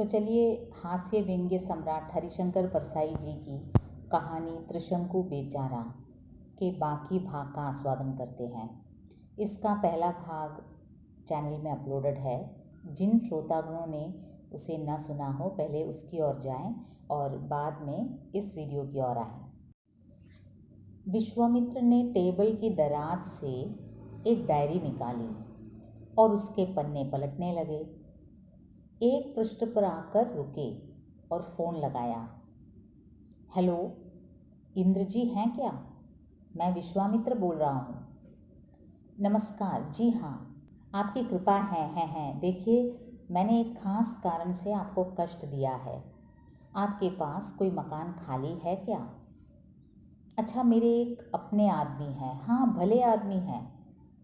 तो चलिए हास्य व्यंग्य सम्राट हरिशंकर परसाई जी की कहानी त्रिशंकु बेचारा के बाकी भाग का आस्वादन करते हैं। इसका पहला भाग चैनल में अपलोडेड है। जिन श्रोतागणों ने उसे न सुना हो पहले उसकी ओर जाएं और बाद में इस वीडियो की ओर आएं। विश्वामित्र ने टेबल की दराज से एक डायरी निकाली और उसके पन्ने पलटने लगे। एक पृष्ठ पर आकर रुके और फ़ोन लगाया। हेलो, इंद्र जी हैं क्या? मैं विश्वामित्र बोल रहा हूँ। नमस्कार, जी हाँ, आपकी कृपा है। देखिए, मैंने एक ख़ास कारण से आपको कष्ट दिया है। आपके पास कोई मकान खाली है क्या? अच्छा, मेरे एक अपने आदमी हैं। हाँ, भले आदमी हैं,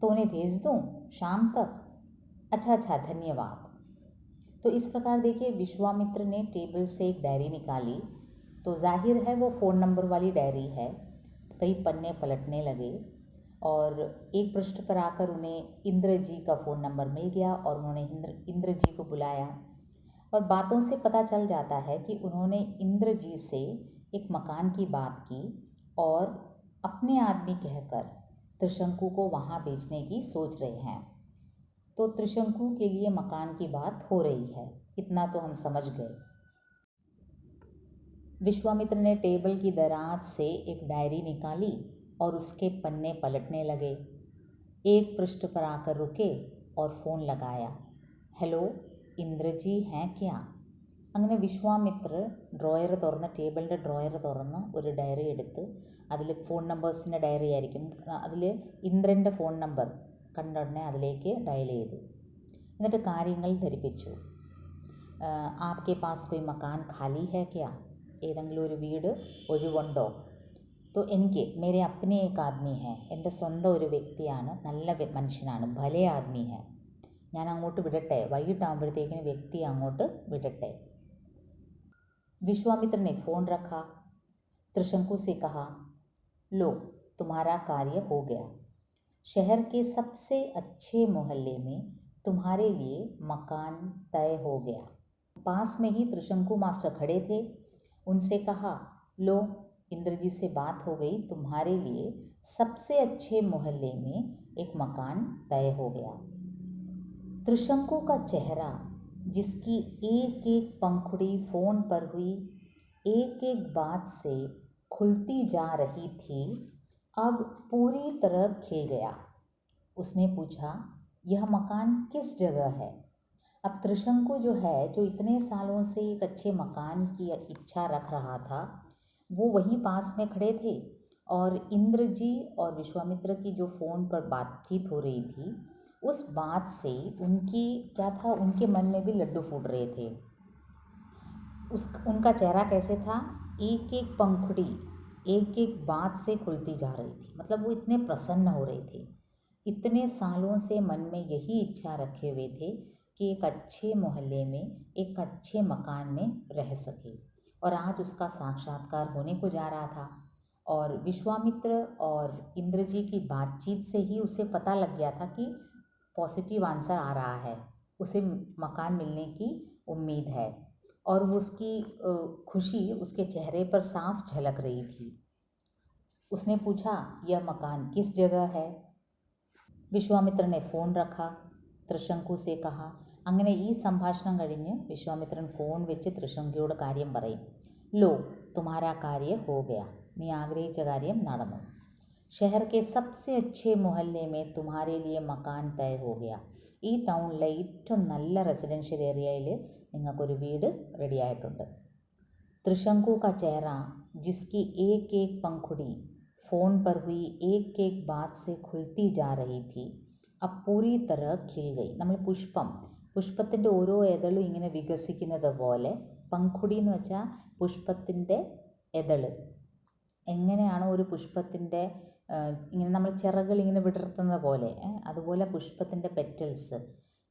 तो उन्हें भेज दूँ शाम तक? अच्छा, धन्यवाद। तो इस प्रकार देखिए, विश्वामित्र ने टेबल से एक डायरी निकाली तो जाहिर है वो फ़ोन नंबर वाली डायरी है। कई पन्ने पलटने लगे और एक पृष्ठ पर आकर उन्हें इंद्र जी का फ़ोन नंबर मिल गया और उन्होंने इंद्र जी को बुलाया। और बातों से पता चल जाता है कि उन्होंने इंद्र जी से एक मकान की बात की और अपने आदमी कहकर त्रिशंकु को वहाँ बेचने की सोच रहे हैं। तो त्रिशंकु के लिए मकान की बात हो रही है, इतना तो हम समझ गए। विश्वामित्र ने टेबल की दराज से एक डायरी निकाली और उसके पन्ने पलटने लगे। एक पृष्ठ पर आकर रुके और फ़ोन लगाया। हेलो, इंद्र जी हैं क्या? അങ്ങനെ വിശ്വാമിത്ര ടേബിളിൻ്റെ ഡ്രോയർ തുറന്ന് ഒരു ഡയറി എടുത്ത് അതിൽ ഫോൺ നമ്പേഴ്സിൻ്റെ ഡയറി ആയിരിക്കും, അതിൽ ഇന്ദ്രൻ്റെ ഫോൺ നമ്പർ കണ്ട ഉടനെ അതിലേക്ക് ഡയൽ ചെയ്തു. എന്നിട്ട് കാര്യങ്ങൾ ധരിപ്പിച്ചു. ആപ്കെ പാസ് കോയി മകാൻ ഖാലി ഹെ ക്യാ? ഏതെങ്കിലും ഒരു വീട് ഒഴിവുണ്ടോ? तो എനിക്ക് मेरे अपने एक आदमी है, എൻ്റെ സ്വന്തം ഒരു വ്യക്തിയാണ്, നല്ല മനുഷ്യനാണ്, ഭലേ ആദ്മി है. ഞാൻ അങ്ങോട്ട് വിടട്ടെ? വൈകിട്ടാകുമ്പോഴത്തേക്കിന് വ്യക്തി അങ്ങോട്ട് വിടട്ടെ? विश्वामित्र ने फ़ोन रखा। त्रिशंकु से कहा, लो, तुम्हारा कार्य हो गया। शहर के सबसे अच्छे मोहल्ले में तुम्हारे लिए मकान तय हो गया। पास में ही त्रिशंकु मास्टर खड़े थे। उनसे कहा, लो, इंद्र जी से बात हो गई, तुम्हारे लिए सबसे अच्छे मोहल्ले में एक मकान तय हो गया। त्रिशंकु का चेहरा, जिसकी एक एक पंखुड़ी फ़ोन पर हुई एक एक बात से खुलती जा रही थी, अब पूरी तरह खिल गया। उसने पूछा, यह मकान किस जगह है? अब त्रिशंकु जो है, जो इतने सालों से एक अच्छे मकान की इच्छा रख रहा था, वो वहीं पास में खड़े थे और इंद्र जी और विश्वामित्र की जो फ़ोन पर बातचीत हो रही थी, उस बात से उनके मन में भी लड्डू फूट रहे थे। उनका चेहरा कैसे था? एक एक पंखुड़ी एक एक बात से खुलती जा रही थी। मतलब वो इतने प्रसन्न हो रहे थे। इतने सालों से मन में यही इच्छा रखे हुए थे कि एक अच्छे मोहल्ले में एक अच्छे मकान में रह सके, और आज उसका साक्षात्कार होने को जा रहा था। और विश्वामित्र और इंद्र जी की बातचीत से ही उसे पता लग गया था कि पॉजिटिव आंसर आ रहा है, उसे मकान मिलने की उम्मीद है, और वो उसकी खुशी उसके चेहरे पर साफ झलक रही थी। उसने पूछा, यह मकान किस जगह है? വിശ്വാമിത്രൻ ഫോൺ रखा. त्रिशंकु से कहा. അങ്ങനെ ഈ സംഭാഷണം കഴിഞ്ഞ് വിശ്വാമിത്രൻ ഫോൺ വെച്ച് ത്രിശങ്കുയോട് കാര്യം പറയും. लो, तुम्हारा कार्य हो गया. നീ ആഗ്രഹിച്ച കാര്യം നടന്നു. शहर के सबसे अच्छे मोहल्ले में तुम्हारे लिए मकान तय हो गया. ഈ ടൗണിലെ ഏറ്റവും നല്ല റെസിഡൻഷ്യൽ ഏരിയയിൽ നിങ്ങൾക്കൊരു വീട് റെഡി ആയിട്ടുണ്ട്. त्रिशंकु का चेहरा, जिसकी एक एक पंखुड़ी फ़ोन पर हुई एक एक बात से खुलती जा रही थी, अब पूरी तरह खिल गई. നമ്മൾ പുഷ്പത്തിൻ്റെ ഓരോ എതളും ഇങ്ങനെ വികസിക്കുന്നത് പോലെ, പങ്കുടി എന്ന് വെച്ചാൽ പുഷ്പത്തിൻ്റെ എതള്. എങ്ങനെയാണോ ഒരു പുഷ്പത്തിൻ്റെ ഇങ്ങനെ നമ്മൾ ചിറകൾ ഇങ്ങനെ വിടർത്തുന്ന പോലെ, അതുപോലെ പുഷ്പത്തിൻ്റെ പെറ്റൽസ്.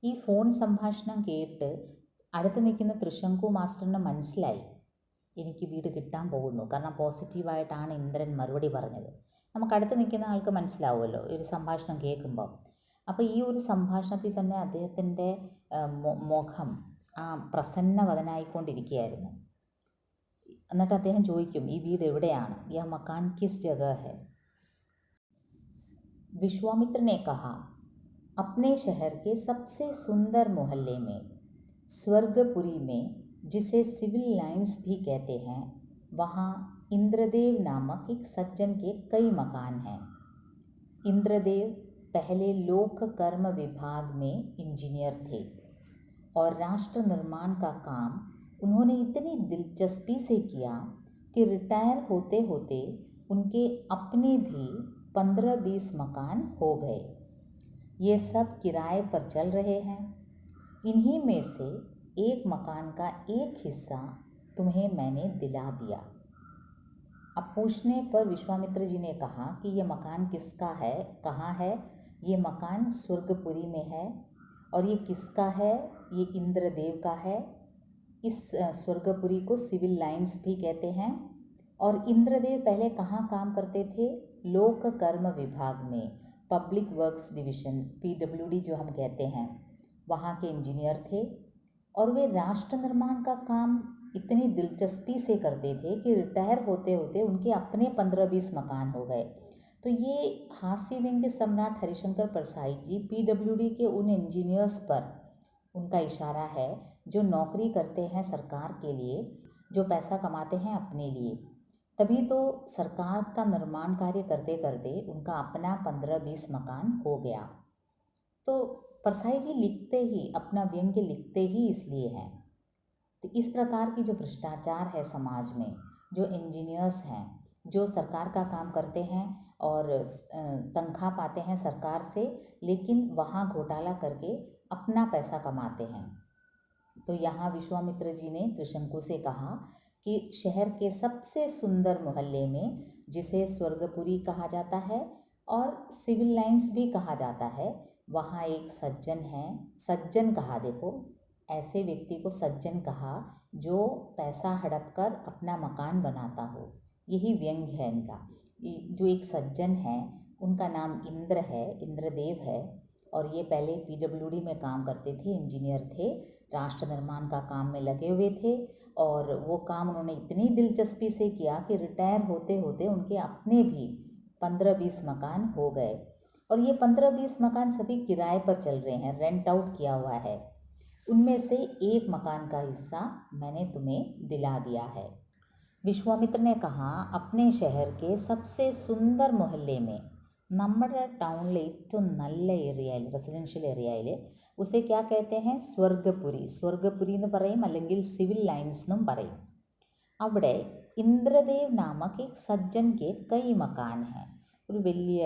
ഈ ഫോൺ സംഭാഷണം കേട്ട് അടുത്ത് നിൽക്കുന്ന ത്രിശങ്കു മാസ്റ്ററിന് മനസ്സിലായി, എനിക്ക് വീട് കിട്ടാൻ പോകുന്നു. കാരണം പോസിറ്റീവായിട്ടാണ് ഇന്ദ്രൻ മറുപടി പറഞ്ഞത്. നമുക്ക് അടുത്ത് നിൽക്കുന്ന ആൾക്ക് മനസ്സിലാവുമല്ലോ ഈ ഒരു സംഭാഷണം കേൾക്കുമ്പോൾ. അപ്പോൾ ഈ ഒരു സംഭാഷണത്തിൽ തന്നെ അദ്ദേഹത്തിൻ്റെ മുഖം പ്രസന്നവദനായിക്കൊണ്ടിരിക്കുകയായിരുന്നു. എന്നിട്ട് അദ്ദേഹം ചോദിക്കും, ഈ വീട് എവിടെയാണ്, യഹ് മകാൻ കിസ് ജഗഹ ഹൈ. विश्वामित्र ने कहा, अपने शहर के सबसे सुंदर मोहल्ले में, स्वर्गपुरी में, जिसे सिविल लाइंस भी कहते हैं, वहाँ इंद्रदेव नामक एक सज्जन के कई मकान हैं. इंद्रदेव पहले लोक कर्म विभाग में इंजीनियर थे और राष्ट्र निर्माण का काम उन्होंने इतनी दिलचस्पी से किया कि रिटायर होते होते उनके अपने भी 15-20 मकान हो गए. ये सब किराए पर चल रहे हैं. इन्हीं में से एक मकान का एक हिस्सा तुम्हें मैंने दिला दिया. अब पूछने पर विश्वामित्र जी ने कहा कि ये मकान किसका है, कहाँ है. ये मकान स्वर्गपुरी में है. और ये किसका है, ये इंद्रदेव का है. इस स्वर्गपुरी को सिविल लाइंस भी कहते हैं. और इंद्रदेव पहले कहाँ काम करते थे, लोक कर्म विभाग में, पब्लिक वर्क्स डिवीज़न, PWD जो हम कहते हैं, वहाँ के इंजीनियर थे. और वे राष्ट्र निर्माण का काम इतनी दिलचस्पी से करते थे कि रिटायर होते होते उनके अपने 15-20 मकान हो गए. तो ये हास्य व्यंग्य सम्राट हरिशंकर परसाई जी PWD के उन इंजीनियर्स पर उनका इशारा है जो नौकरी करते हैं सरकार के लिए, जो पैसा कमाते हैं अपने लिए. तभी तो सरकार का निर्माण कार्य करते करते उनका अपना 15-20 मकान हो गया. तो परसाई जी लिखते ही, अपना व्यंग्य लिखते ही इसलिए हैं. तो इस प्रकार की जो भ्रष्टाचार है समाज में, जो इंजीनियर्स हैं, जो सरकार का काम करते हैं और तनख्वाह पाते हैं सरकार से, लेकिन वहाँ घोटाला करके अपना पैसा कमाते हैं. तो यहाँ विश्वामित्र जी ने त्रिशंकु से कहा कि शहर के सबसे सुंदर मोहल्ले में, जिसे स्वर्गपुरी कहा जाता है और सिविल लाइंस भी कहा जाता है, वहाँ एक सज्जन है. सज्जन कहा, देखो ऐसे व्यक्ति को सज्जन कहा जो पैसा हड़प कर अपना मकान बनाता हो. यही व्यंग्य है इनका. जो एक सज्जन है उनका नाम इंद्र है, इंद्रदेव है. और ये पहले PWD में काम करते थे, इंजीनियर थे, राष्ट्र निर्माण का काम में लगे हुए थे. और वो काम उन्होंने इतनी दिलचस्पी से किया कि रिटायर होते होते उनके अपने भी 15-20 मकान हो गए. और ये 15-20 मकान सभी किराए पर चल रहे हैं, रेंट आउट किया हुआ है. उनमें से एक मकान का हिस्सा मैंने तुम्हें दिला दिया है. विश्वामित्र ने कहा, अपने शहर के सबसे सुंदर मोहल्ले में, നമ്മുടെ ടൗണിലെ ഏറ്റവും നല്ല ഏരിയയിൽ, റെസിഡൻഷ്യൽ ഏരിയയിൽ, ഉസെ ക്യാ कहते हैं, സ്വർഗപുരി. സ്വർഗപുരി എന്ന് പറയും, അല്ലെങ്കിൽ സിവിൽ ലൈൻസ് എന്നും പറയും. അവിടെ ഇന്ദ്രദേവ് നാമക് एक सज्जन के कई मकान हैं. ഒരു വലിയ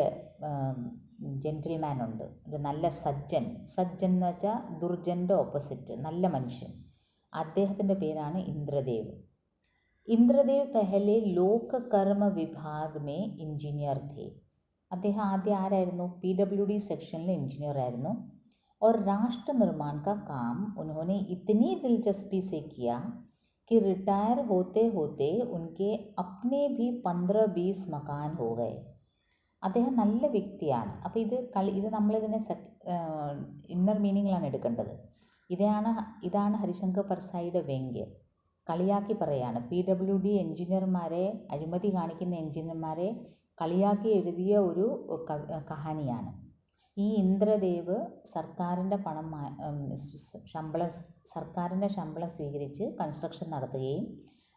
ജെൻറ്റിൽമാൻ ഉണ്ട്, ഒരു നല്ല സജ്ജൻ. സജ്ജൻ എന്ന് വെച്ചാൽ ദുർജൻ്റെ ഓപ്പോസിറ്റ്, നല്ല മനുഷ്യൻ. അദ്ദേഹത്തിൻ്റെ പേരാണ് ഇന്ദ്രദേവ്. इंद्रदेव पहले लोक कर्म विभाग में इंजीनियर थे. അദ്ദേഹം ആദ്യം ആരായിരുന്നു, PWD സെക്ഷനിലെ इंजीनियर ആയിരുന്നു. और राष्ट्र निर्माण का काम उन्होंने इतनी दिलचस्पी से किया कि रिटायर होते होते उनके अपने भी 15-20 मकान हो गए. അദ്ദേഹം നല്ല വ്യക്തിയാണ്. അപ്പോൾ ഇത് നമ്മളിതിനെ ഇന്നർ മീനിങ്ങിലാണ് എടുക്കേണ്ടത്. ഇതാണ് ഹരിശങ്കർ പർസായിയുടെ വ്യംഗ്യം. കളിയാക്കി പറയാണ്. PWD എഞ്ചിനീയർമാരെ, അഴിമതി കാണിക്കുന്ന എഞ്ചിനീയർമാരെ കളിയാക്കി എഴുതിയ ഒരു കഹാനിയാണ്. ഈ ഇന്ദ്രദേവ് സർക്കാരിൻ്റെ ശമ്പളം സ്വീകരിച്ച് കൺസ്ട്രക്ഷൻ നടത്തുകയും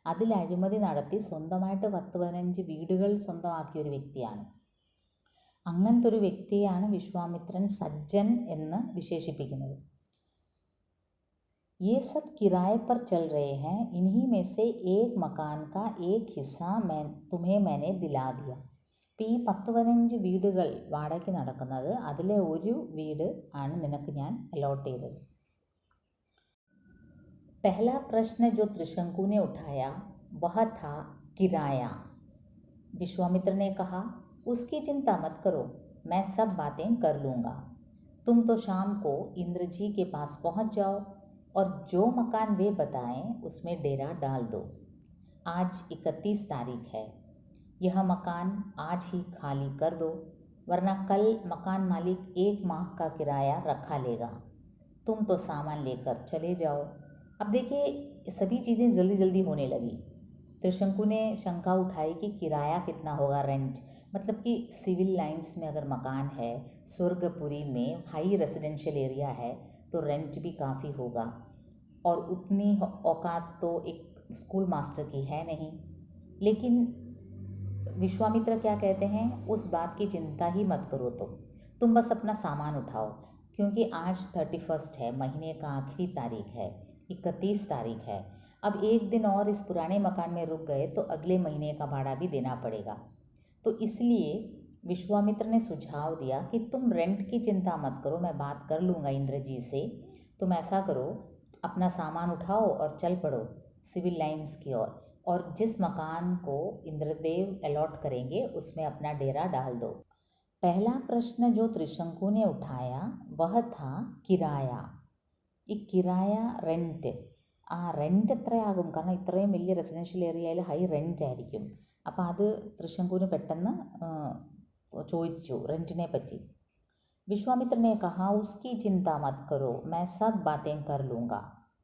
അതിൽ അഴിമതി നടത്തി സ്വന്തമായിട്ട് 10-15 വീടുകൾ സ്വന്തമാക്കിയ ഒരു വ്യക്തിയാണ്. അങ്ങനത്തെ ഒരു വ്യക്തിയാണ് വിശ്വാമിത്രൻ സജ്ജൻ എന്ന് വിശേഷിപ്പിക്കുന്നത്. ये सब किराए पर चल रहे हैं. इन्हीं में से एक मकान का एक हिस्सा तुम्हें मैंने दिला दिया. അപ്പോൾ ഈ 10-15 വീടുകൾ വാടകയ്ക്ക് നടക്കുന്നത്, അതിലെ ഒരു വീട് ആണ് നിനക്ക് ഞാൻ അലോട്ട് ചെയ്തത്. पहला प्रश्न जो त्रिशंकु ने उठाया वह था किराया. विश्वामित्र ने कहा, उसकी चिंता मत करो, मैं सब बातें कर लूँगा. तुम तो शाम को इंद्र जी के पास पहुँच जाओ और जो मकान वे बताएं उसमें डेरा डाल दो. आज 31 तारीख है. यह मकान आज ही खाली कर दो, वरना कल मकान मालिक 1 माह का किराया रखा लेगा. तुम तो सामान लेकर चले जाओ. अब देखिए सभी चीज़ें जल्दी जल्दी होने लगी। त्रिशंकु ने शंका उठाई कि किराया कितना होगा, रेंट, मतलब कि सिविल लाइंस में अगर मकान है, स्वर्गपुरी में हाई रेजिडेंशियल एरिया है, तो रेंट भी काफ़ी होगा और उतनी औकात तो एक स्कूल मास्टर की है नहीं। लेकिन विश्वामित्र क्या कहते हैं, उस बात की चिंता ही मत करो, तुम बस अपना सामान उठाओ, क्योंकि आज 31 है, महीने का आखिरी तारीख है, 31 तारीख है। अब एक दिन और इस पुराने मकान में रुक गए तो अगले महीने का भाड़ा भी देना पड़ेगा। तो इसलिए विश्वामित्र ने सुझाव दिया कि तुम रेंट की चिंता मत करो, मैं बात कर लूँगा इंद्र जी से। तुम ऐसा करो, अपना सामान उठाओ और चल पड़ो सिविल लाइंस की ओर, और जिस मकान को इंद्रदेव अलॉट करेंगे उसमें अपना डेरा डाल दो। पहला प्रश्न जो त्रिशंकु ने उठाया वह था किराया। ഈ കിരായ റെൻറ്റ്, ആ റെൻറ്റ് എത്രയാകും, കാരണം ഇത്രയും വലിയ റെസിഡൻഷ്യൽ ഏരിയയിൽ ഹൈ റെൻറ്റ് ആയിരിക്കും. അപ്പോൾ അത് തൃശങ്കുവിന് പെട്ടെന്ന് ചോദിച്ചു റെൻറ്റിനെ പറ്റി. വിശ്വാമിത്ര ने कहा उसकी चिंता मत करो मैं सब बातें कर लूँगा.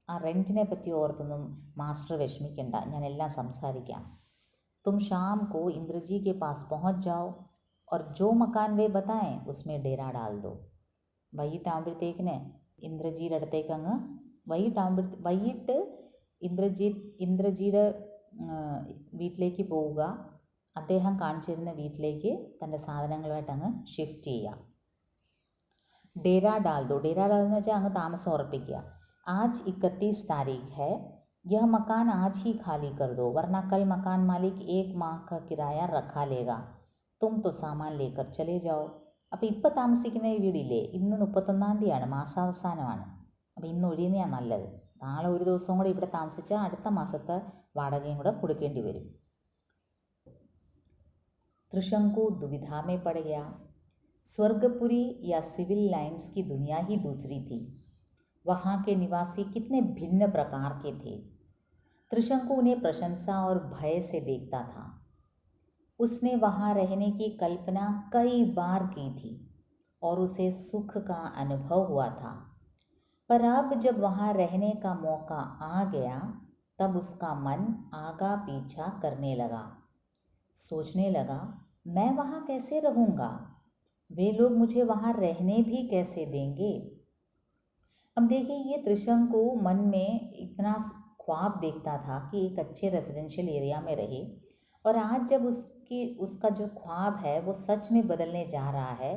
ആ റെൻറ്റിനെ പറ്റി ഓർത്തൊന്നും മാസ്റ്റർ വിഷമിക്കണ്ട, ഞാൻ എല്ലാം സംസാരിക്കാം. तुम शाम को इंद्र जी के पास पहुँच जाओ और जो मकान वे बताएं उसमें डेरा डाल दो. വൈകിട്ടാകുമ്പോഴത്തേക്കിന് ഇന്ദ്രജിയുടെ അടുത്തേക്ക് അങ്ങ് വൈകിട്ട് ഇന്ദ്രജിയുടെ വീട്ടിലേക്ക് പോവുക. അദ്ദേഹം കാണിച്ചു തരുന്ന വീട്ടിലേക്ക് തൻ്റെ സാധനങ്ങളുമായിട്ട് അങ്ങ് ഷിഫ്റ്റ് ചെയ്യുക. ഡേരാ ഡാൽ ദോ, ഡേരാ ഡാൽ എന്ന് വെച്ചാൽ അങ്ങ് താമസം ഉറപ്പിക്കുക. ആജ് 31 तारीख है, यह मकान आज ही खाली कर दो वरना कल मकान मालिक 1 माह का किराया रखा लेगा. तुम तो सामान लेकर चले जाओ. അപ്പോൾ ഇപ്പോൾ താമസിക്കുന്ന ഈ വീടില്ലേ, ഇന്ന് 31-ാം തീയതിയാണ്, മാസാവസാനമാണ്. അപ്പോൾ ഇന്ന് ഒഴിയുന്നതാണ് നല്ലത്. നാളെ ഒരു ദിവസവും കൂടെ ഇവിടെ താമസിച്ചാൽ അടുത്ത മാസത്തെ വാടകയും കൂടെ കൊടുക്കേണ്ടി വരും. त्रिशंकु दुविधा में पड़ गया. स्वर्गपुरी या सिविल लाइंस की दुनिया ही दूसरी थी. वहाँ के निवासी कितने भिन्न प्रकार के थे. त्रिशंकु उन्हें प्रशंसा और भय से देखता था. उसने वहाँ रहने की कल्पना कई बार की थी और उसे सुख का अनुभव हुआ था. पर अब जब वहाँ रहने का मौका आ गया तब उसका मन आगा पीछा करने लगा. सोचने लगा, मैं वहाँ कैसे रहूँगा, वे लोग मुझे वहाँ रहने भी कैसे देंगे. अब देखिए ये त्रिशंकु मन में इतना ख्वाब देखता था कि एक अच्छे रेजिडेंशियल एरिया में रहे, और आज जब उसका जो ख्वाब है वो सच में बदलने जा रहा है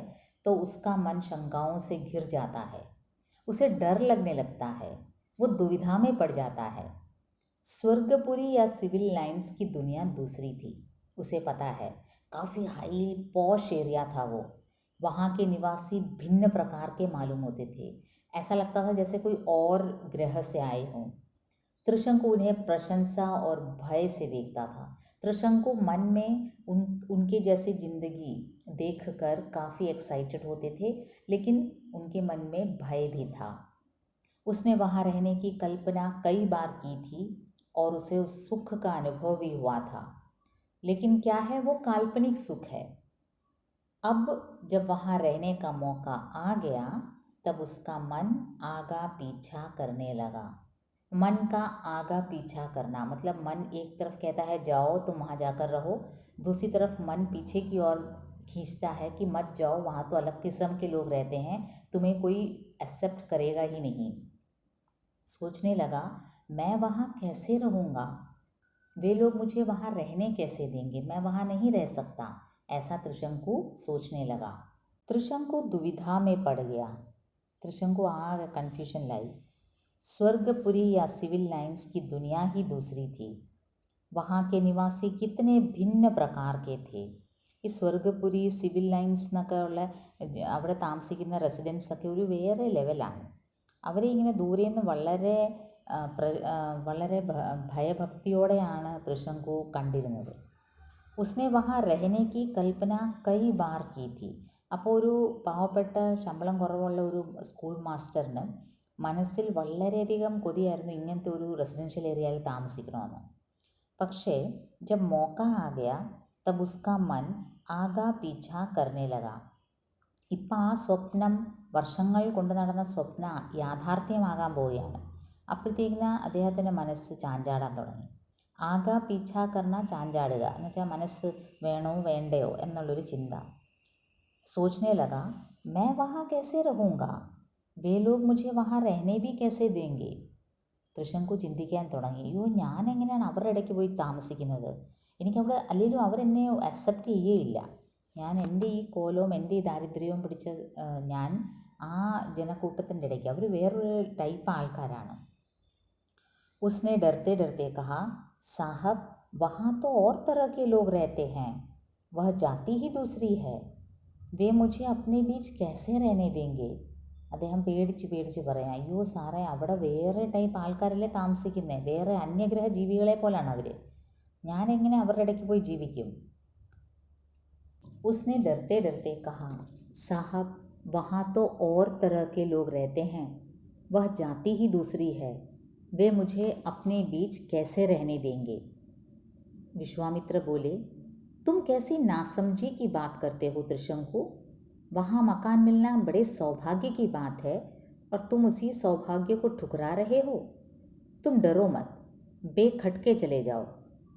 तो उसका मन शंकाओं से घिर जाता है, उसे डर लगने लगता है, वो दुविधा में पड़ जाता है. स्वर्गपुरी या सिविल लाइंस की दुनिया दूसरी थी. उसे पता है काफ़ी हाई पॉश एरिया था वो. वहाँ के निवासी भिन्न प्रकार के मालूम होते थे, ऐसा लगता था जैसे कोई और ग्रह से आए हों. त्रिशंकु उन्हें प्रशंसा और भय से देखता था. त्रिशंकु मन में उनके जैसी जिंदगी देखकर काफ़ी एक्साइटेड होते थे, लेकिन उनके मन में भय भी था. उसने वहाँ रहने की कल्पना कई बार की थी और उसे उस सुख का अनुभव भी हुआ था, लेकिन क्या है वो काल्पनिक सुख है. अब जब वहाँ रहने का मौका आ गया तब उसका मन आगा पीछा करने लगा. मन का आगा पीछा करना मतलब मन एक तरफ कहता है जाओ तुम वहाँ जाकर रहो, दूसरी तरफ मन पीछे की ओर खींचता है कि मत जाओ, वहाँ तो अलग किस्म के लोग रहते हैं, तुम्हें कोई एक्सेप्ट करेगा ही नहीं. सोचने लगा, मैं वहाँ कैसे रहूँगा, वे लोग मुझे वहाँ रहने कैसे देंगे, मैं वहाँ नहीं रह सकता. ऐसा त्रिशंकु सोचने लगा. त्रिशंकु दुविधा में पड़ गया. त्रिशंकु आगे कन्फ्यूजन लाई. स्वर्गपुरी या सिविल लाइंस की दुनिया ही दूसरी थी. वहाँ के निवासी कितने भिन्न प्रकार के थे. ഈ സ്വർഗപുരി സിവിൽ ലൈൻസ് എന്നൊക്കെ ഉള്ള അവിടെ താമസിക്കുന്ന റെസിഡൻസൊക്കെ ഒരു വേറെ ലെവലാണ്. അവരെ ഇങ്ങനെ ദൂരെ നിന്ന് വളരെ ഭയഭക്തിയോടെയാണ് त्रिशंकु കണ്ടിരുന്നത്. उसने वहाँ रहने की कल्पना कई बार की थी. അപ്പോൾ ഒരു പാവപ്പെട്ട ശമ്പളം കുറവുള്ള ഒരു സ്കൂൾ മാസ്റ്ററിന് മനസ്സിൽ വളരെയധികം കൊതിയായിരുന്നു ഇങ്ങനത്തെ ഒരു റെസിഡൻഷ്യൽ ഏരിയയിൽ താമസിക്കണമെന്ന്. പക്ഷേ ജബ് മौका आ गया तब उसका मन आगा पीछा करने लगा. ഇപ്പം ആ സ്വപ്നം, വർഷങ്ങൾ കൊണ്ട് നടന്ന സ്വപ്ന യാഥാർത്ഥ്യമാകാൻ പോവുകയാണ്. അപ്പോഴത്തേക്കിന് അദ്ദേഹത്തിൻ്റെ മനസ്സ് ചാഞ്ചാടാൻ തുടങ്ങി. ആകാ പീछा करना ചാഞ്ചാടുക എന്ന് വെച്ചാൽ മനസ്സ് വേണോ വേണ്ടയോ എന്നുള്ളൊരു ചിന്ത. सोचने लगा मैं वहाँ कैसे रहूँगा, वे लोग मुझे वहाँ रहने भी कैसे देंगे. തൃശങ്കു ചിന്തിക്കാൻ തുടങ്ങി, അയ്യോ ഞാൻ എങ്ങനെയാണ് അവരുടെ ഇടയ്ക്ക് പോയി താമസിക്കുന്നത്, എനിക്കവിടെ അല്ലെങ്കിലും അവരെന്നെ അക്സെപ്റ്റ് ചെയ്യുകയില്ല, ഞാൻ എൻ്റെ ഈ കോലവും എൻ്റെ ഈ ദാരിദ്ര്യവും പിടിച്ച ഞാൻ ആ ജനക്കൂട്ടത്തിൻ്റെ ഇടയ്ക്ക്, അവർ വേറൊരു ടൈപ്പ് ആൾക്കാരാണ്. उसने डरते डरते कहा साहब वहाँ तो और तरह के लोग रहते हैं, वह जाति ही दूसरी है, वे मुझे अपने बीच कैसे रहने देंगे. അദ്ദേഹം പേടിച്ച് പേടിച്ച് പറയാം, അയ്യോ സാറേ അവിടെ വേറെ ടൈപ്പ് ആൾക്കാരല്ലേ താമസിക്കുന്നത്, വേറെ അന്യഗ്രഹ ജീവികളെ പോലാണ് അവർ, ഞാനെങ്ങനെ അവരുടെ ഇടയ്ക്ക് പോയി ജീവിക്കും. उसने डरते डरते कहा साहब वहाँ तो और तरह के लोग रहते हैं, वह जाति ही दूसरी है, वे मुझे अपने बीच कैसे रहने देंगे. विश्वामित्र बोले तुम कैसी नासमझी की बात करते हो त्रिशंकु, वहाँ मकान मिलना बड़े सौभाग्य की बात है और तुम उसी सौभाग्य को ठुकरा रहे हो. तुम डरो मत, बेखटके चले जाओ,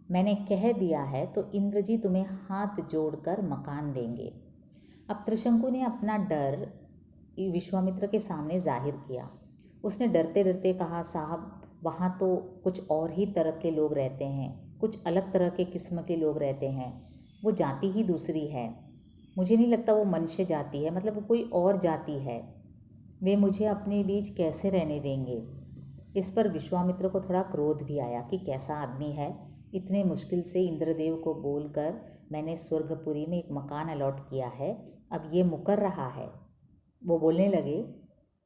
मैंने कह दिया है तो इंद्र जी तुम्हें हाथ जोड़कर मकान देंगे. अब त्रिशंकु ने अपना डर विश्वामित्र के सामने जाहिर किया. उसने डरते डरते कहा साहब वहाँ तो कुछ और ही तरह के लोग रहते हैं, कुछ अलग तरह के किस्म के लोग रहते हैं, वो जाति ही दूसरी है, मुझे नहीं लगता वो मनुष्य जाति है, मतलब वो कोई और जाति है, वे मुझे अपने बीच कैसे रहने देंगे. इस पर विश्वामित्र को थोड़ा क्रोध भी आया कि कैसा आदमी है, इतने मुश्किल से इंद्रदेव को बोलकर मैंने स्वर्गपुरी में एक मकान अलॉट किया है, अब ये मुकर रहा है. वो बोलने लगे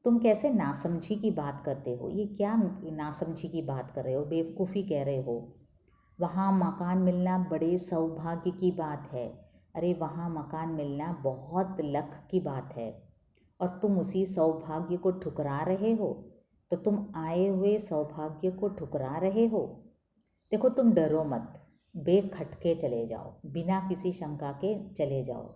तुम कैसे नासमझी की बात करते हो, ये क्या नासमझी की बात कर रहे हो, बेवकूफ़ी कह रहे हो, वहाँ मकान मिलना बड़े सौभाग्य की बात है, अरे वहाँ मकान मिलना बहुत लक की बात है, और तुम उसी सौभाग्य को ठुकरा रहे हो, तो तुम आए हुए सौभाग्य को ठुकरा रहे हो. देखो तुम डरो मत, बेखटके चले जाओ, बिना किसी शंका के चले जाओ,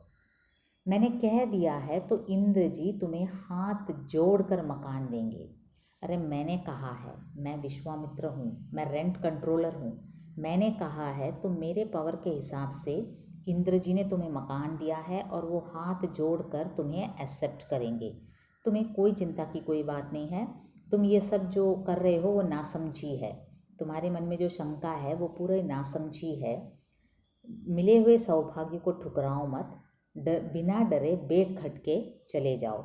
मैंने कह दिया है तो इंद्र जी तुम्हें हाथ जोड़कर मकान देंगे. अरे मैंने कहा है, मैं विश्वामित्र हूँ, मैं रेंट कंट्रोलर हूँ, मैंने कहा है तो मेरे पावर के हिसाब से इंद्र जी ने तुम्हें मकान दिया है और वो हाथ जोड़कर तुम्हें एक्सेप्ट करेंगे. तुम्हें कोई चिंता की कोई बात नहीं है, तुम ये सब जो कर रहे हो वो नासमझी है, तुम्हारे मन में जो शंका है वो पूरे नासमझी है, मिले हुए सौभाग्य को ठुकराओ मत, बिना डरे बेखटके चले जाओ.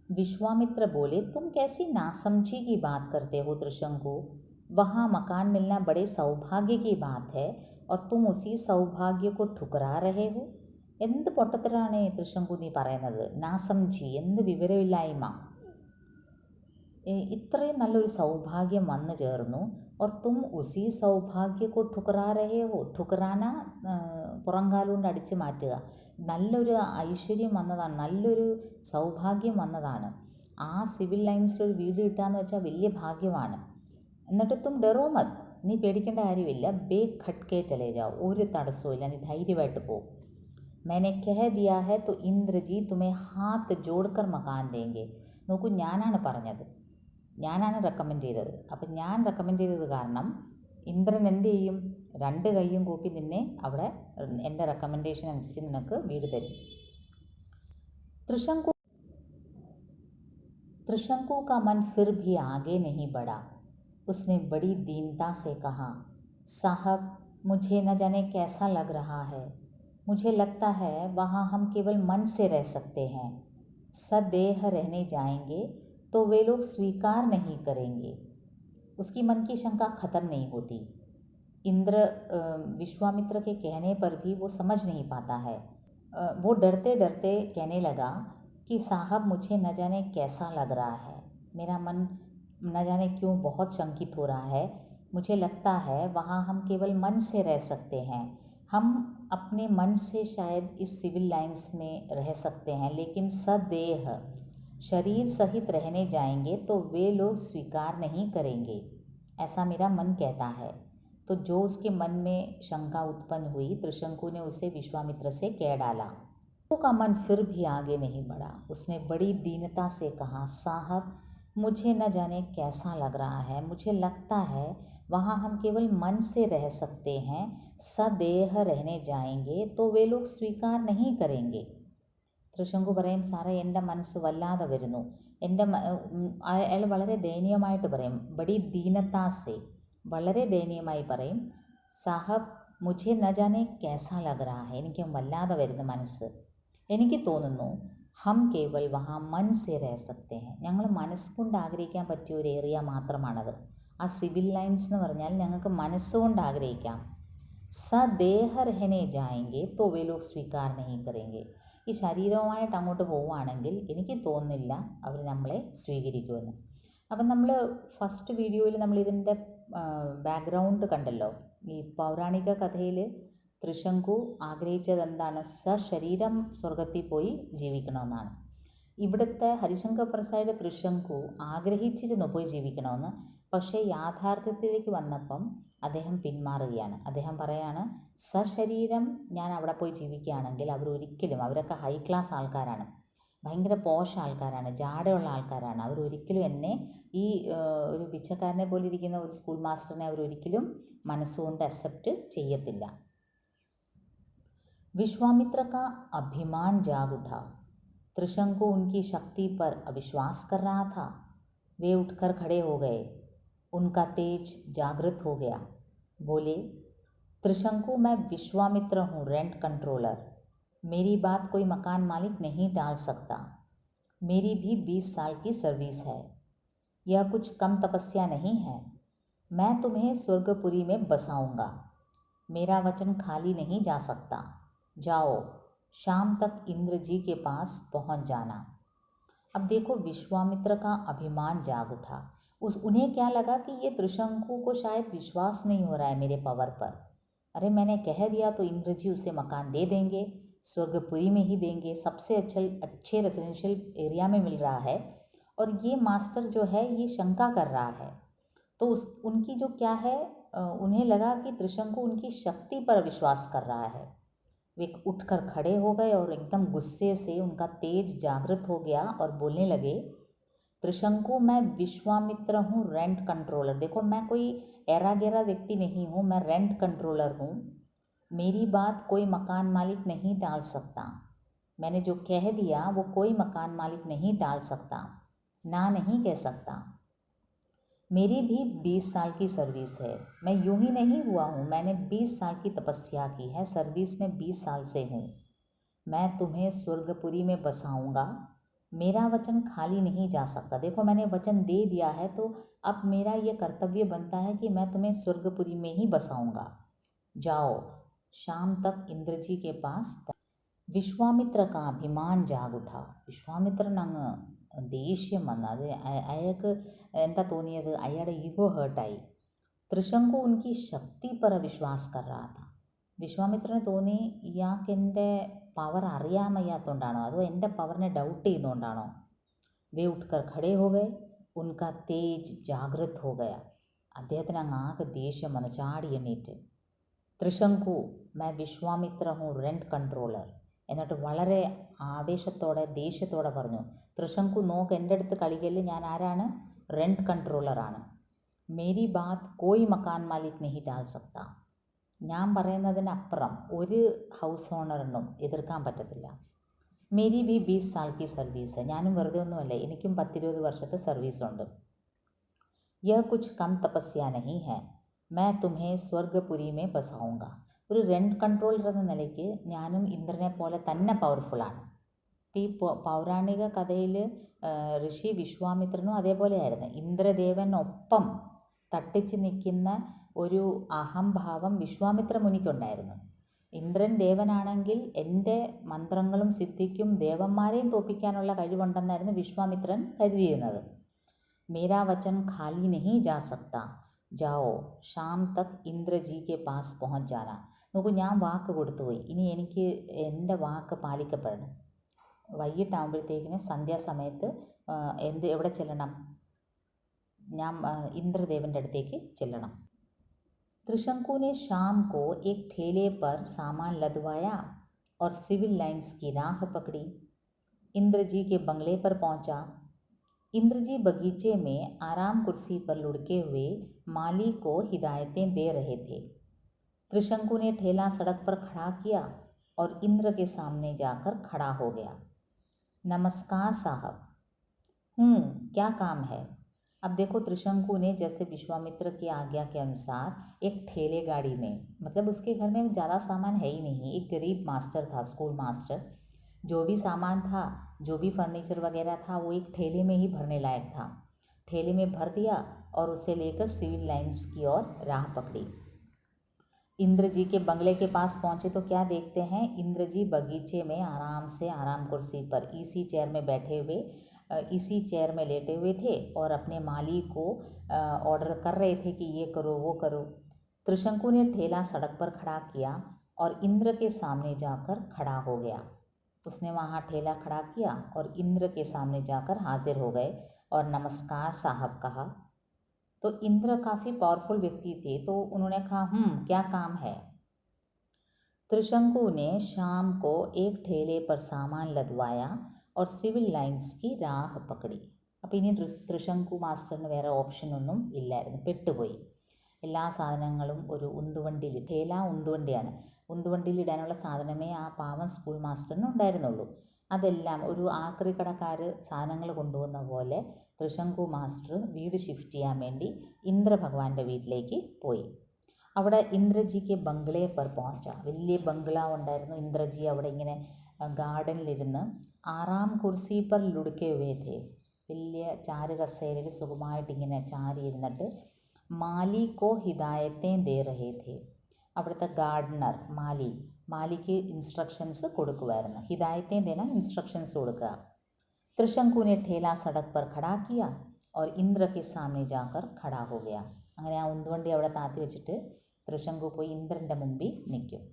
विश्वामित्र बोले तुम कैसी नासमझी की बात करते हो त्रिशंकु, वहाँ मकान मिलना बड़े सौभाग्य की बात है और तुम उसी सौभाग्य को ठुकरा रहे हो. എന്ത് പൊട്ടത്തരാണ് തൃശങ്കു നീ പറയുന്നത്, നാസംജി, എന്ത് വിവരമില്ലായ്മ, ഇത്രയും നല്ലൊരു സൗഭാഗ്യം വന്നു ചേർന്നു, और तुम उसी सौभाग्य को ठुकरा रहे हो, ठुकराന പുറംകാലുകൊണ്ട് അടിച്ച് മാറ്റുക, നല്ലൊരു ഐശ്വര്യം വന്നതാണ്, നല്ലൊരു സൗഭാഗ്യം വന്നതാണ്, ആ സിവിൽ ലൈൻസിലൊരു വീട് കിട്ടുക എന്ന് വെച്ചാൽ വലിയ ഭാഗ്യമാണ്, എന്നിട്ട് തും ഡെറോ മത്, നീ പേടിക്കേണ്ട കാര്യമില്ല, ബേഖട്കെ ചലേ ജാओ, ഒരു തടസ്സവും ഇല്ല, നീ ധൈര്യമായിട്ട് പോകും. मैंने कह दिया है तो इंद्र जी तुम्हें हाथ जोड़कर मकान देंगे. നോക്കൂ ഞാനാണ് പറഞ്ഞത്, ഞാനാണ് റെക്കമെൻഡ് ചെയ്തത്, അപ്പം ഞാൻ റെക്കമെൻഡ് ചെയ്തത് കാരണം ഇന്ദ്രൻ എന്ത് ചെയ്യും, രണ്ട് കൈയും കൂപ്പി നിന്നെ അവിടെ എൻ്റെ റെക്കമെൻഡേഷൻ അനുസരിച്ച് നിനക്ക് വീട് തരും. त्रिशंकु का मन फिर भी आगे नहीं बढ़ा. उसने बड़ी दीनता से कहा साहब मुझे न जाने कैसा लग रहा है, मुझे लगता है वहाँ हम केवल मन से रह सकते हैं, सदेह रहने जाएंगे तो वे लोग स्वीकार नहीं करेंगे. उसकी मन की शंका ख़त्म नहीं होती. इंद्र विश्वामित्र के कहने पर भी वो समझ नहीं पाता है. वो डरते डरते कहने लगा कि साहब मुझे न जाने कैसा लग रहा है, मेरा मन न जाने क्यों बहुत शंकित हो रहा है, मुझे लगता है वहाँ हम केवल मन से रह सकते हैं, हम अपने मन से शायद इस सिविल लाइंस में रह सकते हैं, लेकिन सदेह शरीर सहित रहने जाएंगे तो वे लोग स्वीकार नहीं करेंगे, ऐसा मेरा मन कहता है. तो जो उसके मन में शंका उत्पन्न हुई, त्रिशंकु ने उसे विश्वामित्र से कह डाला. का मन फिर भी आगे नहीं बढ़ा. उसने बड़ी दीनता से कहा साहब मुझे न जाने कैसा लग रहा है, मुझे लगता है वहाँ हम केवल मन से रह सकते हैं, सदेह रहने जाएंगे तो वे लोग स्वीकार नहीं करेंगे. തൃശങ്കു പറയും, സാറേ എൻ്റെ മനസ്സ് വല്ലാതെ വരുന്നു. അയാൾ വളരെ ദയനീയമായിട്ട് പറയും, ബഡി ദീനത്താസെ, വളരെ ദയനീയമായി പറയും, സാഹബ് മുझे न जाने कैसा लग रहा है, എനിക്ക് വല്ലാതെ വരുന്ന മനസ്സ്. എനിക്ക് തോന്നുന്നു ഹം കേവൽ വഹാ മൻ സെ രഹ സക്തെ ഹെ, ഞങ്ങൾ മനസ്സുകൊണ്ട് ആഗ്രഹിക്കാൻ പറ്റിയ ഒരു ഏരിയ മാത്രമാണത്. ആ സിവിൽ ലൈൻസ് എന്ന് പറഞ്ഞാൽ ഞങ്ങൾക്ക് മനസ്സുകൊണ്ട് ആഗ്രഹിക്കാം. സദേഹ രഹനെ ജായെങ്കെ തോ വേ ലോഗ് സ്വീകാർ നഹീ കरेंगे, ഈ ശരീരവുമായിട്ട് അങ്ങോട്ട് പോവുകയാണെങ്കിൽ എനിക്ക് തോന്നുന്നില്ല അവർ നമ്മളെ സ്വീകരിക്കുമെന്ന്. അപ്പം നമ്മൾ ഫസ്റ്റ് വീഡിയോയിൽ നമ്മളിതിൻ്റെ ബാക്ക്ഗ്രൗണ്ട് കണ്ടല്ലോ. ഈ പൗരാണിക കഥയിൽ ത്രിശങ്കു ആഗ്രഹിച്ചത് എന്താണ്? സശരീരം സ്വർഗത്തിൽ പോയി ജീവിക്കണമെന്നാണ്. ഇവിടുത്തെ ഹരിശങ്കർ പ്രസാദ് ത്രിശങ്കു ആഗ്രഹിച്ചിരുന്നു പോയി ജീവിക്കണമെന്ന്. പക്ഷേ യാഥാർത്ഥ്യത്തിലേക്ക് വന്നപ്പം അദ്ദേഹം പിന്മാറുകയാണ്. അദ്ദേഹം പറയാണ്, സശരീരം ഞാൻ അവിടെ പോയി ജീവിക്കുകയാണെങ്കിൽ അവരൊരിക്കലും, അവരൊക്കെ ഹൈ ക്ലാസ് ആൾക്കാരാണ്, ഭയങ്കര പോഷ് ആൾക്കാരാണ്, ജാടയുള്ള ആൾക്കാരാണ്, അവരൊരിക്കലും എന്നെ ഈ ഒരു പിച്ചക്കാരനെ പോലെ ഇരിക്കുന്ന ഒരു സ്കൂൾ മാസ്റ്ററിനെ അവരൊരിക്കലും മനസ്സുകൊണ്ട് അക്സെപ്റ്റ് ചെയ്യത്തില്ല. विश्वामित्र का अभिमान जाग उठा. त्रिशंकु उनकी शक्ति पर अविश्वास कर रहा था. वे उठकर खड़े हो गए. उनका तेज जागृत हो गया. बोले, त्रिशंकु मैं विश्वामित्र हूँ, रेंट कंट्रोलर. मेरी बात कोई मकान मालिक नहीं टाल सकता. मेरी भी 20 साल की सर्विस है. यह कुछ कम तपस्या नहीं है. मैं तुम्हें स्वर्गपुरी में बसाऊंगा. मेरा वचन खाली नहीं जा सकता. जाओ, शाम तक इंद्र जी के पास पहुंच जाना. अब देखो, विश्वामित्र का अभिमान जाग उठा. उन्हें क्या लगा कि ये त्रिशंकु को शायद विश्वास नहीं हो रहा है मेरे पावर पर. अरे मैंने कह दिया तो इंद्र जी उसे मकान दे देंगे, स्वर्गपुरी में ही देंगे, सबसे अच्छे रेजिडेंशियल एरिया में मिल रहा है. और ये मास्टर जो है ये शंका कर रहा है. तो उनकी जो क्या है, उन्हें लगा कि त्रिशंकु उनकी शक्ति पर विश्वास कर रहा है. वे उठकर खड़े हो गए और एकदम गुस्से से उनका तेज जागृत हो गया और बोलने लगे, त्रिशंकु मैं विश्वामित्र हूँ, रेंट कंट्रोलर. देखो, मैं कोई एरा गेरा व्यक्ति नहीं हूँ, मैं रेंट कंट्रोलर हूँ. मेरी बात कोई मकान मालिक नहीं टाल सकता. मैंने जो कह दिया वो कोई मकान मालिक नहीं टाल सकता, ना नहीं कह सकता. मेरी भी 20 साल की सर्विस है. मैं यूं ही नहीं हुआ हूँ, मैंने 20 साल की तपस्या की है, सर्विस में 20 साल से हूँ. मैं तुम्हें स्वर्गपुरी में बसाऊंगा. मेरा वचन खाली नहीं जा सकता. देखो, मैंने वचन दे दिया है तो अब मेरा ये कर्तव्य बनता है कि मैं तुम्हें स्वर्गपुरी में ही बसाऊंगा. जाओ, शाम तक इंद्र जी के पास. വിശ്വാമിത്ര കാ അഭിമാൻ ജാഗുഠ. വിശ്വാമിത്രൻ അങ്ങ് ദേഷ്യം വന്ന്, അത് അയാൾക്ക് എന്താ തോന്നിയത്, അയാളുടെ ഈഗോ ഹേർട്ടായി. ത്രിശങ്കു ഉൻകി ശക്തി പര വിശ്വാസ് കർ റാ ഥാ. വിശ്വാമിത്രന് തോന്നി ഇയാൾക്ക് എൻ്റെ പവർ അറിയാൻ വയ്യാത്തതുകൊണ്ടാണോ അതോ എൻ്റെ പവറിനെ ഡൗട്ട് ചെയ്യുന്നതുകൊണ്ടാണോ. വേ ഉട്ട്കർ ഖടേ ഹോ ഗए, ഉൻകാ തേജ് ജാഗ്രത് ഹോ ഗയ. അദ്ദേഹത്തിന് അങ്ങ് ആകെ ദേഷ്യം വന്ന് ചാടി എണ്ണീറ്റ്. Trishanku my Vishwamitra ഹൂँ, rent controller. എന്നിട്ട് വളരെ ആവേശത്തോടെ ദേഷ്യത്തോടെ പറഞ്ഞു, ത്രിശങ്കു നോക്ക്, എൻ്റെ അടുത്ത് കളിക്കല്, ഞാൻ ആരാണ്? റെൻറ്റ് കൺട്രോളറാണ്. മേരി ബാത്ത് കോയി മക്കാൻ മാലിക് നെഹി ടാൽ സക്ത. ഞാൻ പറയുന്നതിനപ്പുറം ഒരു ഹൗസ് ഓണറിനും എതിർക്കാൻ പറ്റത്തില്ല. മേരി ബി 20 സാൽ കി സർവീസ്. ഞാനും വെറുതെ ഒന്നുമല്ല, എനിക്കും 10-20 വർഷത്തെ സർവീസുണ്ട്. യഹ് കുച്ച് കം തപസ്യ നഹി ഹെ. मैं तुम्हें स्वर्गपुरी में बसाऊंगा. ഒരു റെൻറ്റ് കൺട്രോളർ എന്ന നിലയ്ക്ക് ഞാനും ഇന്ദ്രനെ പോലെ തന്നെ പവർഫുള്ളാണ്. ഈ പൗരാണിക കഥയിൽ ഋഷി വിശ്വാമിത്രനും അതേപോലെയായിരുന്നു. ഇന്ദ്രദേവനൊപ്പം തട്ടിച്ച് നിൽക്കുന്ന ഒരു അഹംഭാവം വിശ്വാമിത്ര മുനിക്കുണ്ടായിരുന്നു. ഇന്ദ്രൻ ദേവനാണെങ്കിൽ എൻ്റെ മന്ത്രങ്ങളും സിദ്ധിക്കും ദേവന്മാരെയും തോൽപ്പിക്കാനുള്ള കഴിവുണ്ടെന്നായിരുന്നു വിശ്വാമിത്രൻ കരുതിയിരുന്നത്. മേരാ വചൻ ഖാലി നഹി ജാ സക്ത. Joao, sham Tak ഇന്ദ്രജി K pass പਹੁഞ്ച് ജാന. നോക്കൂ, ഞാൻ വാക്ക് കൊടുത്തുപോയി, ഇനി എനിക്ക് എൻ്റെ വാക്ക് പാലിക്കപ്പെടണം. വൈകിട്ടാകുമ്പോഴത്തേക്കിന് സന്ധ്യാസമയത്ത് എവിടെ ചെല്ലണം? ഞാൻ ഇന്ദ്രദേവൻ്റെ അടുത്തേക്ക് ചെല്ലണം. त्रिशंकु ने शाम को एक ठेले पर सामान लदवाया और सिविल लाइंस की राह पकड़ी. इंद्र जी के बंगले पर पहुंचा. इंद्रजी बगीचे में आराम कुर्सी पर लुढ़के हुए माली को हिदायतें दे रहे थे। त्रिशंकु ने ठेला सड़क पर खड़ा किया और इंद्र के सामने जाकर खड़ा हो गया। नमस्कार साहब। क्या काम है? अब देखो, त्रिशंकु ने जैसे विश्वामित्र की आज्ञा के अनुसार एक ठेले गाड़ी में, मतलब उसके घर में ज़्यादा सामान है ही नहीं, एक गरीब मास्टर था, स्कूल मास्टर, जो भी सामान था, जो भी फर्नीचर वगैरह था, वो एक ठेले में ही भरने लायक था। ठेले में भर दिया और उसे लेकर सिविल लाइंस की ओर राह पकड़ी। इंद्र जी के बंगले के पास पहुंचे तो क्या देखते हैं, इंद्र जी बगीचे में आराम से आराम कुर्सी पर इसी चेयर में बैठे हुए, इसी चेयर में लेटे हुए थे और अपने माली को ऑर्डर कर रहे थे कि ये करो वो करो। त्रिशंकु ने ठेला सड़क पर खड़ा किया और इंद्र के सामने जाकर खड़ा हो गया। उसने वहाँ ठेला खड़ा किया और इंद्र के सामने जाकर हाजिर हो गए और नमस्कार साहब कहा। तो इंद्र काफ़ी पावरफुल व्यक्ति थे, तो उन्होंने कहा क्या काम है? त्रिशंकु ने शाम को एक ठेले पर सामान लदवाया और സിവിൽ ലൈൻസ് की राह പക്കടി. അപ്പോൾ ഇനി തൃശങ്കു മാസ്റ്ററിന് വേറെ ഓപ്ഷനൊന്നും ഇല്ലായിരുന്നു, പെട്ടുപോയി. എല്ലാ സാധനങ്ങളും ഒരു ഉന്തുവണ്ടിയിൽ, ठेല ഉന്തുവണ്ടിയാണ്, ഉന്തുവണ്ടിയിൽ ഇടാനുള്ള സാധനമേ ആ പാവം സ്കൂൾ മാസ്റ്ററിന് ഉണ്ടായിരുന്നുള്ളൂ. അതെല്ലാം ഒരു ആക്രി കടക്കാർ സാധനങ്ങൾ കൊണ്ടുപോകുന്ന പോലെ തൃശങ്കു മാസ്റ്റർ വീട് ഷിഫ്റ്റ് ചെയ്യാൻ വേണ്ടി ഇന്ദ്രഭഗവാന്റെ വീട്ടിലേക്ക് പോയി. അവിടെ ഇന്ദ്രജിക്ക് ബംഗ്ലേ പർ പਹੁंचा. വലിയ ബംഗ്ലാവ് ഉണ്ടായിരുന്നു. ഇന്ദ്രജി അവിടെ ഇങ്ങനെ ഗാർഡനിലിരുന്ന് ആറാം കുർസി പർ ലുടുക്കെ ഹുവേ थे. വലിയ ചാരുകസേരയിൽ സുഖമായിട്ടിങ്ങനെ ചാരിയിരുന്നിട്ട് മാലി കോ ഹിദായത്തെ ദേ രഹേ थे. അവിടുത്തെ ഗാർഡനർ മാലിക്ക് ഇൻസ്ട്രക്ഷൻസ് കൊടുക്കുമായിരുന്നു. ഹിദായത്തെ ദേന, ഇൻസ്ട്രക്ഷൻസ് കൊടുക്കുക. त्रिशंकु ने ठेला सड़क पर खड़ा किया और इंद्र के सामने जाकर खड़ा हो गया. അങ്ങനെ ആ ഉന്തുവണ്ടി അവിടെ താത്തി വെച്ചിട്ട് त्रिशंकु പോയി ഇന്ദ്രൻ്റെ മുമ്പിൽ നിൽക്കും.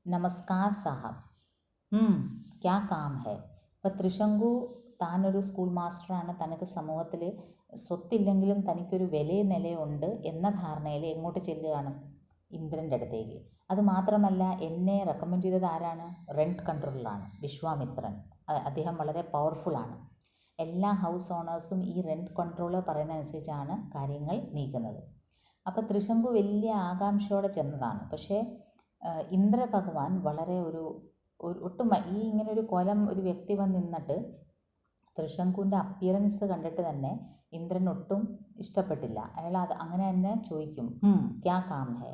നമസ്കാർ സാഹബ്. ക്യാ കാം ഹെ? അപ്പോൾ त्रिशंकु താനൊരു സ്കൂൾ മാസ്റ്ററാണ്, തനിക്ക് സമൂഹത്തിൽ സ്വത്തില്ലെങ്കിലും തനിക്കൊരു വിലയും നിലയുണ്ട് എന്ന ധാരണയിൽ എങ്ങോട്ട് ചെല്ലുകയാണ്? ഇന്ദ്രൻ്റെ അടുത്തേക്ക്. അതുമാത്രമല്ല, എന്നെ റെക്കമെൻഡ് ചെയ്തത് ആരാണ്? റെൻറ്റ് കൺട്രോളറാണ്, വിശ്വാമിത്രൻ. അദ്ദേഹം വളരെ പവർഫുള്ളാണ്. എല്ലാ ഹൗസ് ഓണേഴ്സും ഈ റെൻറ്റ് കൺട്രോളർ പറയുന്നതനുസരിച്ചാണ് കാര്യങ്ങൾ നീക്കുന്നത്. അപ്പോൾ त्रिशंकु വലിയ ആകാംക്ഷയോടെ ചെന്നതാണ്. പക്ഷേ ഇന്ദ്രഭഗവാൻ വളരെ ഒട്ടും ഈ ഇങ്ങനെ ഒരു കൊലം ഒരു വ്യക്തി വന്ന് നിന്നിട്ട് त्रिशंकुവിൻ്റെ അപ്പിയറൻസ് കണ്ടിട്ട് തന്നെ ഇന്ദ്രൻ ഒട്ടും ഇഷ്ടപ്പെട്ടില്ല. അയാൾ അങ്ങനെ തന്നെ ചോദിക്കും, ക്യാ കാം ഹെ?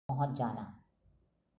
पहुंच जाना।